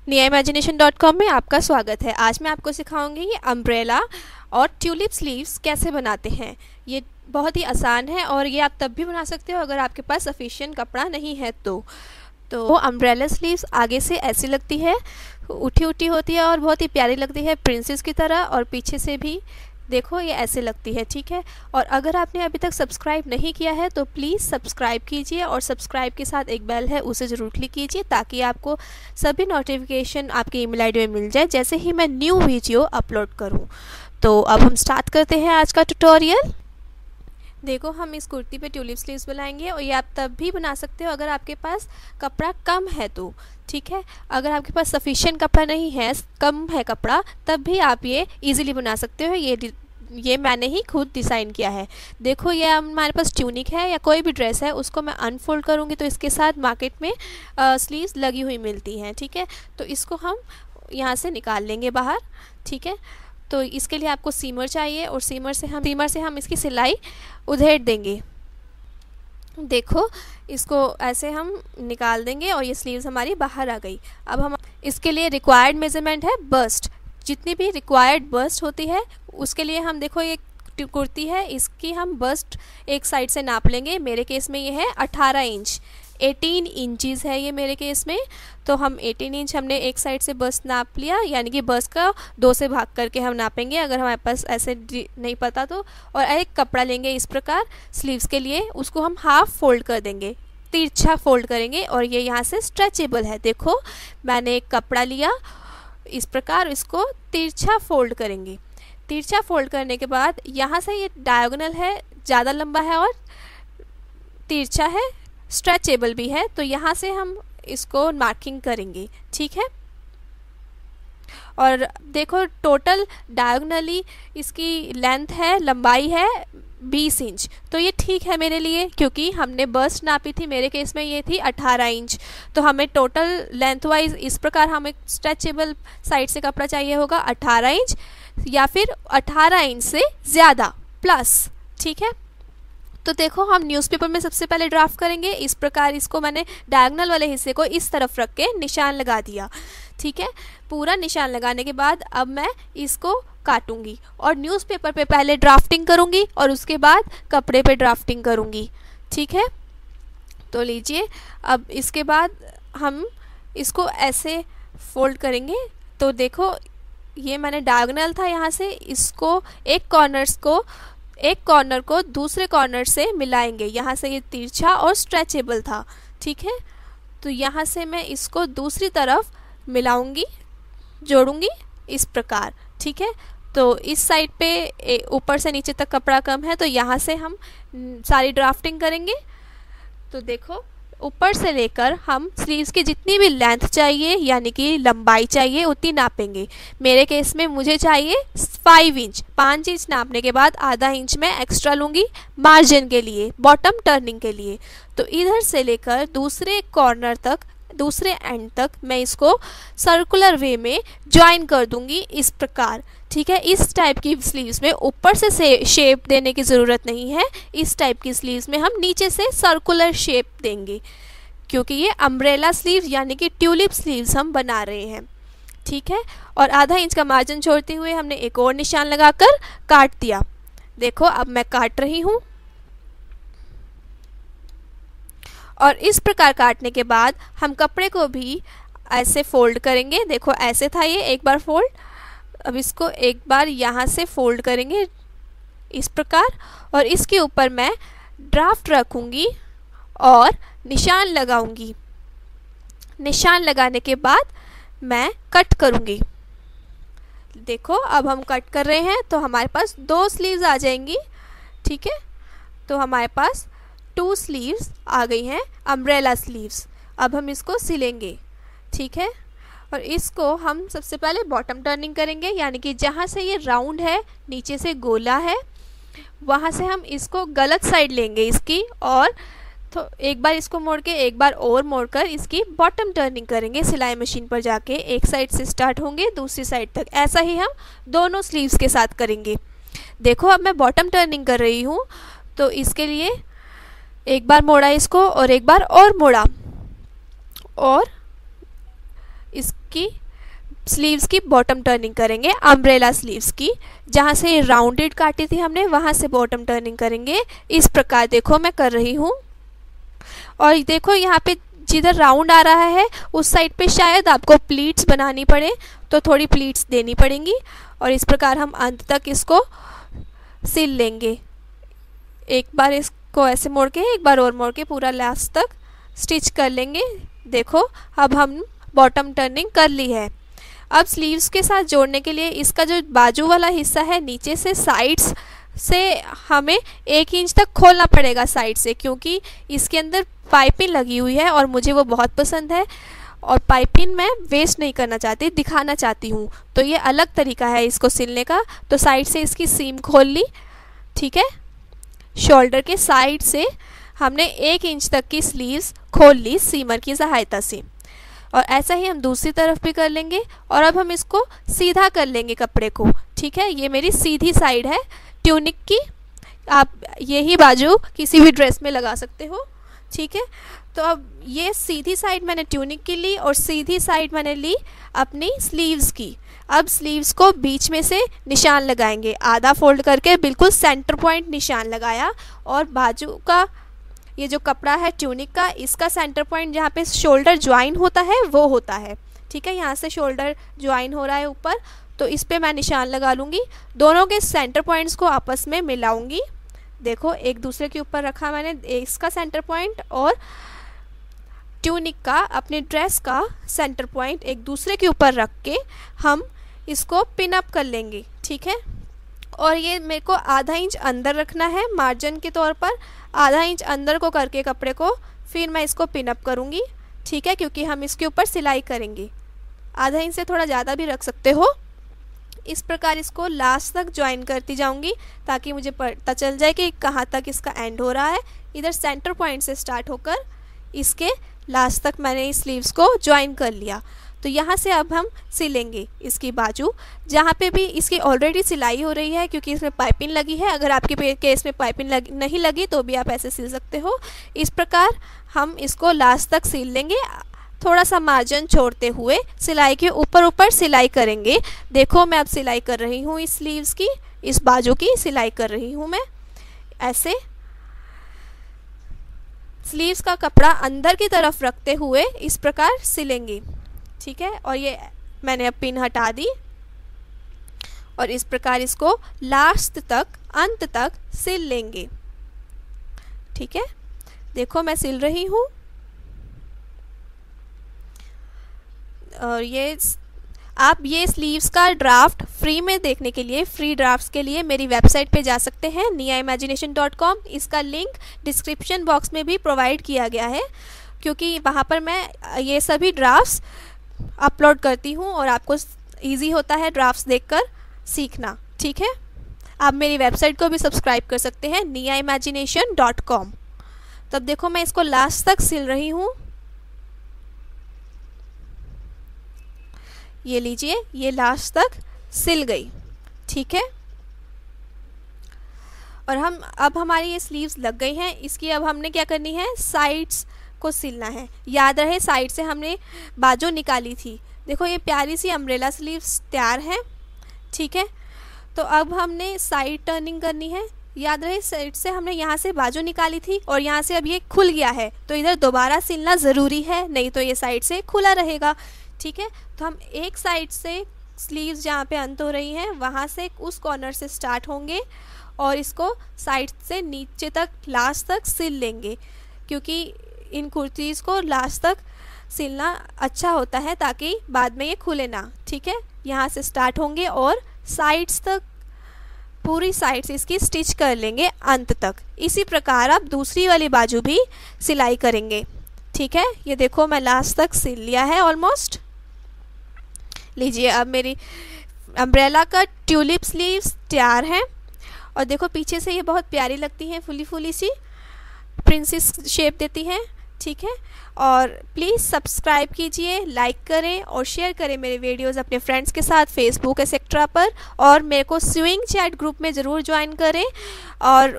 niaimagination.com में आपका स्वागत है। आज मैं आपको सिखाऊंगी ये अम्ब्रेला और ट्यूलिप स्लीव्स कैसे बनाते हैं। ये बहुत ही आसान है और ये आप तब भी बना सकते हो अगर आपके पास सफिशिएंट कपड़ा नहीं है तो अम्ब्रेला स्लीव्स आगे से ऐसी लगती है, उठी उठी होती है और बहुत ही प्यारी लगती है प्रिंसेस की तरह, और पीछे से भी देखो ये ऐसे लगती है। ठीक है, और अगर आपने अभी तक सब्सक्राइब नहीं किया है तो प्लीज़ सब्सक्राइब कीजिए और सब्सक्राइब के साथ एक बेल है उसे ज़रूर क्लिक कीजिए ताकि आपको सभी नोटिफिकेशन आपके ईमेल आईडी में मिल जाए जैसे ही मैं न्यू वीडियो अपलोड करूं। तो अब हम स्टार्ट करते हैं आज का ट्यूटोरियल। देखो, हम इस कुर्ती पे ट्यूलिप स्लीव्स बनाएंगे और ये आप तब भी बना सकते हो अगर आपके पास कपड़ा कम है तो। ठीक है, अगर आपके पास सफिशिएंट कपड़ा नहीं है, कम है कपड़ा, तब भी आप ये इजीली बना सकते हो। ये मैंने ही खुद डिज़ाइन किया है। देखो, ये हमारे पास ट्यूनिक है या कोई भी ड्रेस है, उसको मैं अनफोल्ड करूँगी तो इसके साथ मार्केट में स्लीव्स लगी हुई मिलती हैं। ठीक है, तो इसको हम यहाँ से निकाल लेंगे बाहर। ठीक है, तो इसके लिए आपको सीमर चाहिए और सीमर से हम इसकी सिलाई उधेड़ देंगे। देखो, इसको ऐसे हम निकाल देंगे और ये स्लीव्स हमारी बाहर आ गई। अब हम इसके लिए रिक्वायर्ड मेजरमेंट है बस्ट। जितनी भी रिक्वायर्ड बस्ट होती है उसके लिए हम, देखो ये कुर्ती है, इसकी हम बस्ट एक साइड से नाप लेंगे। मेरे केस में ये है 18 इंच, 18 इंचज़ है ये मेरे केस में। तो हम 18 इंच हमने एक साइड से बस्ट नाप लिया, यानी कि बस्ट का 2 से भाग करके हम नापेंगे अगर हमारे पास ऐसे नहीं पता तो। और एक कपड़ा लेंगे इस प्रकार स्लीव्स के लिए, उसको हम हाफ फोल्ड कर देंगे, तिरछा फोल्ड करेंगे और ये यहाँ से स्ट्रेचेबल है। देखो, मैंने एक कपड़ा लिया इस प्रकार, इसको तिरछा फोल्ड करेंगे। तिरछा फोल्ड करने के बाद यहाँ से ये डायगोनल है, ज़्यादा लंबा है और तिरछा है, स्ट्रेचेबल भी है, तो यहाँ से हम इसको मार्किंग करेंगे। ठीक है, और देखो टोटल डायगोनली इसकी लेंथ है, लंबाई है 20 इंच। तो ये ठीक है मेरे लिए, क्योंकि हमने बस्ट नापी थी, मेरे केस में ये थी 18 इंच। तो हमें टोटल लेंथ वाइज इस प्रकार हमें स्ट्रेचेबल साइड से कपड़ा चाहिए होगा 18 इंच या फिर 18 इंच से ज़्यादा प्लस। ठीक है, तो देखो हम न्यूज़पेपर में सबसे पहले ड्राफ्ट करेंगे। इस प्रकार इसको मैंने डायगोनल वाले हिस्से को इस तरफ रख के निशान लगा दिया। ठीक है, पूरा निशान लगाने के बाद अब मैं इसको काटूंगी और न्यूज़पेपर पे पहले ड्राफ्टिंग करूंगी और उसके बाद कपड़े पे ड्राफ्टिंग करूंगी। ठीक है, तो लीजिए, अब इसके बाद हम इसको ऐसे फोल्ड करेंगे। तो देखो, ये मैंने डायगोनल था, यहाँ से इसको एक कॉर्नर को दूसरे कॉर्नर से मिलाएंगे। यहाँ से ये तिरछा और स्ट्रेचेबल था। ठीक है, तो यहाँ से मैं इसको दूसरी तरफ मिलाऊंगी, जोड़ूंगी इस प्रकार। ठीक है, तो इस साइड पे ऊपर से नीचे तक कपड़ा कम है तो यहाँ से हम सारी ड्राफ्टिंग करेंगे। तो देखो, ऊपर से लेकर हम स्लीव्स की जितनी भी लेंथ चाहिए यानी कि लंबाई चाहिए उतनी नापेंगे। मेरे केस में मुझे चाहिए 5 इंच। 5 इंच नापने के बाद आधा इंच मैं एक्स्ट्रा लूँगी मार्जिन के लिए, बॉटम टर्निंग के लिए। तो इधर से लेकर दूसरे कॉर्नर तक, दूसरे एंड तक मैं इसको सर्कुलर वे में ज्वाइन कर दूंगी इस प्रकार। ठीक है, इस टाइप की स्लीव्स में ऊपर से शेप देने की ज़रूरत नहीं है। इस टाइप की स्लीव्स में हम नीचे से सर्कुलर शेप देंगे क्योंकि ये अम्ब्रेला स्लीव्स यानी कि ट्यूलिप स्लीव्स हम बना रहे हैं। ठीक है, और आधा इंच का मार्जिन छोड़ते हुए हमने एक और निशान लगाकर काट दिया। देखो, अब मैं काट रही हूँ और इस प्रकार काटने के बाद हम कपड़े को भी ऐसे फोल्ड करेंगे। देखो, ऐसे था ये, एक बार फोल्ड, अब इसको एक बार यहाँ से फोल्ड करेंगे इस प्रकार और इसके ऊपर मैं ड्राफ्ट रखूँगी और निशान लगाऊंगी। निशान लगाने के बाद मैं कट करूँगी। देखो, अब हम कट कर रहे हैं तो हमारे पास 2 स्लीव्स आ जाएंगी। ठीक है, तो हमारे पास 2 स्लीव्स आ गई हैं, अम्ब्रेला स्लीव्स। अब हम इसको सिलेंगे। ठीक है, और इसको हम सबसे पहले बॉटम टर्निंग करेंगे, यानी कि जहाँ से ये राउंड है, नीचे से गोला है, वहाँ से हम इसको गलत साइड लेंगे इसकी, और तो एक बार इसको मोड़ के एक बार और मोड़कर इसकी बॉटम टर्निंग करेंगे। सिलाई मशीन पर जाके एक साइड से स्टार्ट होंगे दूसरी साइड तक। ऐसा ही हम दोनों स्लीव्स के साथ करेंगे। देखो, अब मैं बॉटम टर्निंग कर रही हूँ तो इसके लिए एक बार मोड़ा इसको और एक बार और मोड़ा और आपकी स्लीव्स की बॉटम टर्निंग करेंगे, अम्ब्रेला स्लीव्स की। जहाँ से राउंडेड काटी थी हमने वहाँ से बॉटम टर्निंग करेंगे। इस प्रकार देखो मैं कर रही हूँ। और देखो यहाँ पे जिधर राउंड आ रहा है उस साइड पे शायद आपको प्लीट्स बनानी पड़े, तो थोड़ी प्लीट्स देनी पड़ेंगी। और इस प्रकार हम अंत तक इसको सिल लेंगे। एक बार इसको ऐसे मोड़ के, एक बार और मोड़ के पूरा लास्ट तक स्टिच कर लेंगे। देखो अब हम बॉटम टर्निंग कर ली है। अब स्लीव्स के साथ जोड़ने के लिए इसका जो बाजू वाला हिस्सा है नीचे से साइड्स से हमें 1 इंच तक खोलना पड़ेगा साइड से, क्योंकि इसके अंदर पाइपिंग लगी हुई है और मुझे वो बहुत पसंद है और पाइपिंग मैं वेस्ट नहीं करना चाहती, दिखाना चाहती हूँ। तो ये अलग तरीका है इसको सिलने का। तो साइड से इसकी सीम खोल ली, ठीक है। शोल्डर के साइड से हमने 1 इंच तक की स्लीव्स खोल ली सीमर की सहायता से। और ऐसा ही हम दूसरी तरफ भी कर लेंगे। और अब हम इसको सीधा कर लेंगे कपड़े को, ठीक है। ये मेरी सीधी साइड है ट्यूनिक की। आप यही बाजू किसी भी ड्रेस में लगा सकते हो, ठीक है। तो अब ये सीधी साइड मैंने ट्यूनिक की ली और सीधी साइड मैंने ली अपनी स्लीव्स की। अब स्लीव्स को बीच में से निशान लगाएंगे, आधा फोल्ड करके बिल्कुल सेंटर पॉइंट निशान लगाया। और बाजू का ये जो कपड़ा है ट्यूनिक का, इसका सेंटर पॉइंट जहाँ पे शोल्डर ज्वाइन होता है वो होता है, ठीक है। यहाँ से शोल्डर ज्वाइन हो रहा है ऊपर, तो इस पे मैं निशान लगा लूँगी। दोनों के सेंटर पॉइंट्स को आपस में मिलाऊंगी। देखो एक दूसरे के ऊपर रखा मैंने इसका सेंटर पॉइंट और ट्यूनिक का, अपने ड्रेस का सेंटर पॉइंट एक दूसरे के ऊपर रख के हम इसको पिन अप कर लेंगे, ठीक है। और ये मेरे को आधा इंच अंदर रखना है मार्जिन के तौर पर। आधा इंच अंदर को करके कपड़े को फिर मैं इसको पिन अप करूँगी, ठीक है, क्योंकि हम इसके ऊपर सिलाई करेंगे। आधा इंच से थोड़ा ज़्यादा भी रख सकते हो। इस प्रकार इसको लास्ट तक ज्वाइन करती जाऊंगी ताकि मुझे पता चल जाए कि कहाँ तक इसका एंड हो रहा है। इधर सेंटर पॉइंट से स्टार्ट होकर इसके लास्ट तक मैंने इस स्लीव्स को ज्वाइन कर लिया। तो यहाँ से अब हम सिलेंगे इसकी बाजू, जहाँ पे भी इसकी ऑलरेडी सिलाई हो रही है क्योंकि इसमें पाइपिंग लगी है। अगर आपके केस में पाइपिंग नहीं लगी तो भी आप ऐसे सिल सकते हो। इस प्रकार हम इसको लास्ट तक सिल लेंगे, थोड़ा सा मार्जिन छोड़ते हुए सिलाई के ऊपर ऊपर सिलाई करेंगे। देखो मैं अब सिलाई कर रही हूँ इस स्लीव्स की, इस बाजू की सिलाई कर रही हूँ मैं। ऐसे स्लीव्स का कपड़ा अंदर की तरफ रखते हुए इस प्रकार सिलेंगे, ठीक है। और ये मैंने अब पिन हटा दी और इस प्रकार इसको लास्ट तक, अंत तक सिल लेंगे, ठीक है। देखो मैं सिल रही हूँ। और ये आप ये स्लीव्स का ड्राफ्ट फ्री में देखने के लिए, फ्री ड्राफ्ट्स के लिए मेरी वेबसाइट पे जा सकते हैं niaimagination.com। इसका लिंक डिस्क्रिप्शन बॉक्स में भी प्रोवाइड किया गया है, क्योंकि वहाँ पर मैं ये सभी ड्राफ्ट्स अपलोड करती हूँ और आपको इजी होता है ड्राफ्ट्स देखकर सीखना, ठीक है। आप मेरी वेबसाइट को भी सब्सक्राइब कर सकते हैं niaimagination.com। तब देखो मैं इसको लास्ट तक सिल रही हूँ। ये लीजिए, ये लास्ट तक सिल गई, ठीक है। और अब हमारी ये स्लीव्स लग गई हैं। इसकी अब हमने क्या करनी है, साइड्स को सिलना है। याद रहे साइड से हमने बाजू निकाली थी। देखो ये प्यारी सी अम्ब्रेला स्लीव्स तैयार है, ठीक है। तो अब हमने साइड टर्निंग करनी है। याद रहे साइड से हमने यहाँ से बाजू निकाली थी और यहाँ से अब ये खुल गया है, तो इधर दोबारा सिलना ज़रूरी है, नहीं तो ये साइड से खुला रहेगा, ठीक है। तो हम एक साइड से स्लीव्स जहाँ पे अंत हो रही हैं वहाँ से उस कॉर्नर से स्टार्ट होंगे और इसको साइड से नीचे तक लास्ट तक सिल लेंगे, क्योंकि इन कुर्तीज़ को लास्ट तक सिलना अच्छा होता है ताकि बाद में ये खुले ना, ठीक है। यहाँ से स्टार्ट होंगे और साइड्स तक, पूरी साइड से इसकी स्टिच कर लेंगे अंत तक। इसी प्रकार आप दूसरी वाली बाजू भी सिलाई करेंगे, ठीक है। ये देखो मैं लास्ट तक सिल लिया है ऑलमोस्ट। लीजिए अब मेरी अम्ब्रेला का ट्यूलिप स्लीव्स तैयार हैं। और देखो पीछे से ये बहुत प्यारी लगती हैं, फुली फुली सी प्रिंसेस शेप देती हैं, ठीक है। और प्लीज़ सब्सक्राइब कीजिए, लाइक करें और शेयर करें मेरे वीडियोस अपने फ्रेंड्स के साथ फेसबुक एक्सेट्रा पर। और मेरे को स्विंग चैट ग्रुप में ज़रूर ज्वाइन करें और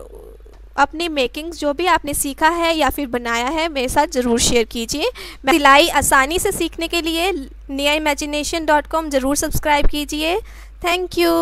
अपनी मेकिंग्स जो भी आपने सीखा है या फिर बनाया है मेरे साथ ज़रूर शेयर कीजिए। सिलाई आसानी से सीखने के लिए niaimagination.com ज़रूर सब्सक्राइब कीजिए। Thank you.